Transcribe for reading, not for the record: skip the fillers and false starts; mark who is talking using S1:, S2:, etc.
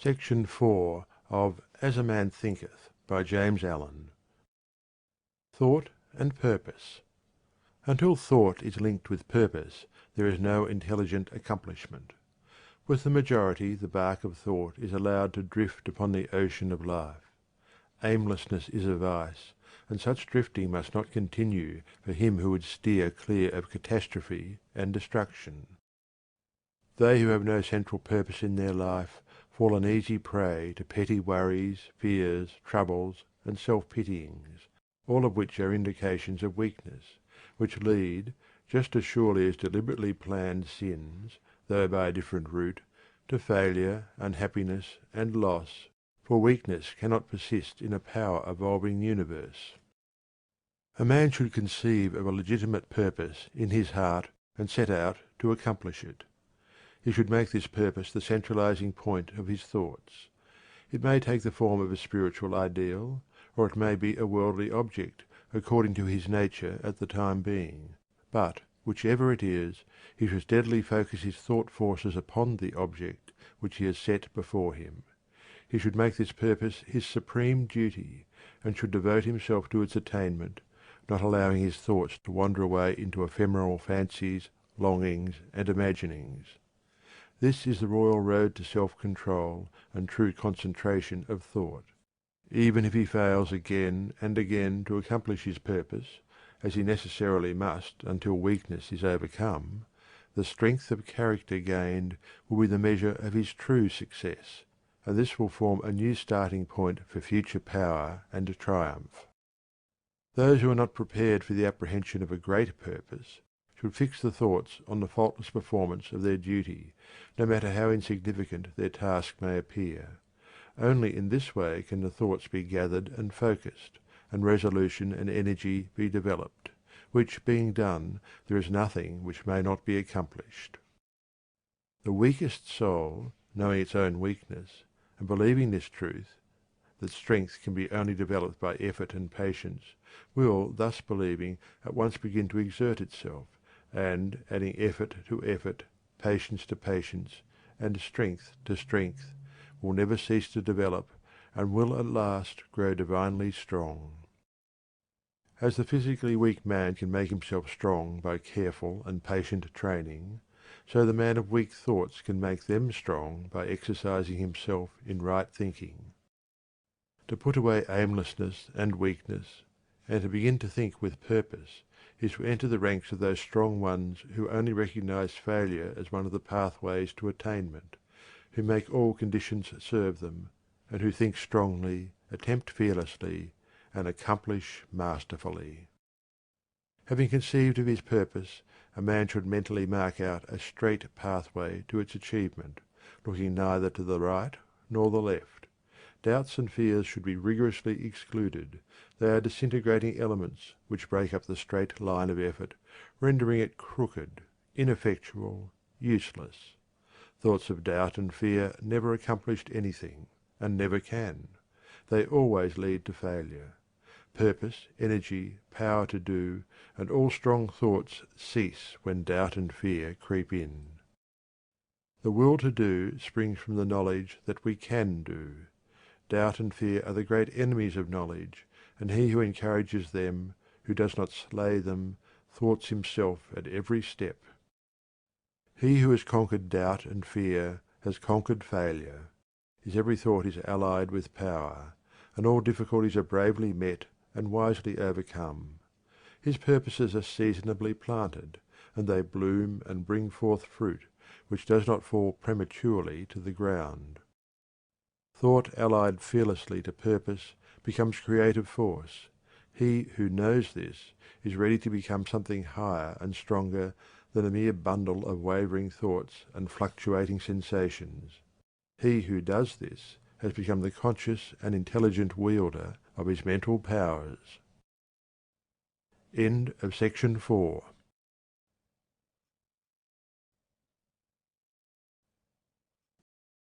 S1: Section 4 of As A Man Thinketh by James Allen. Thought and Purpose. Until thought is linked with purpose, there is no intelligent accomplishment. With the majority, the bark of thought is allowed to drift upon the ocean of life. Aimlessness is a vice, and such drifting must not continue for him who would steer clear of catastrophe and destruction. They who have no central purpose in their life fall an easy prey to petty worries, fears, troubles, and self-pityings, all of which are indications of weakness, which lead, just as surely as deliberately planned sins, though by a different route, to failure, unhappiness, and loss, for weakness cannot persist in a power-evolving universe. A man should conceive of a legitimate purpose in his heart and set out to accomplish it. He should make this purpose the centralizing point of his thoughts. It may take the form of a spiritual ideal, or it may be a worldly object, according to his nature at the time being. But, whichever it is, he should steadily focus his thought forces upon the object which he has set before him. He should make this purpose his supreme duty, and should devote himself to its attainment, not allowing his thoughts to wander away into ephemeral fancies, longings, and imaginings. This is the royal road to self-control and true concentration of thought. Even if he fails again and again to accomplish his purpose, as he necessarily must until weakness is overcome, the strength of character gained will be the measure of his true success, and this will form a new starting point for future power and triumph. Those who are not prepared for the apprehension of a great purpose should fix the thoughts on the faultless performance of their duty, no matter how insignificant their task may appear. Only in this way can the thoughts be gathered and focused, and resolution and energy be developed, which being done, there is nothing which may not be accomplished. The weakest soul, knowing its own weakness, and believing this truth, that strength can be only developed by effort and patience, will, thus believing, at once begin to exert itself, and, adding effort to effort, patience to patience, and strength to strength, will never cease to develop, and will at last grow divinely strong. As the physically weak man can make himself strong by careful and patient training, so the man of weak thoughts can make them strong by exercising himself in right thinking. To put away aimlessness and weakness, and to begin to think with purpose, is to enter the ranks of those strong ones who only recognize failure as one of the pathways to attainment, who make all conditions serve them, and who think strongly, attempt fearlessly, and accomplish masterfully. Having conceived of his purpose, a man should mentally mark out a straight pathway to its achievement, looking neither to the right nor the left. Doubts and fears should be rigorously excluded. They are disintegrating elements which break up the straight line of effort, rendering it crooked, ineffectual, useless. Thoughts of doubt and fear never accomplished anything, and never can. They always lead to failure. Purpose, energy, power to do, and all strong thoughts cease when doubt and fear creep in. The will to do springs from the knowledge that we can do. Doubt and fear are the great enemies of knowledge, and he who encourages them, who does not slay them, thwarts himself at every step. He who has conquered doubt and fear has conquered failure. His every thought is allied with power, and all difficulties are bravely met and wisely overcome. His purposes are seasonably planted, and they bloom and bring forth fruit, which does not fall prematurely to the ground. Thought allied fearlessly to purpose becomes creative force. He who knows this is ready to become something higher and stronger than a mere bundle of wavering thoughts and fluctuating sensations. He who does this has become the conscious and intelligent wielder of his mental powers. End of section 4.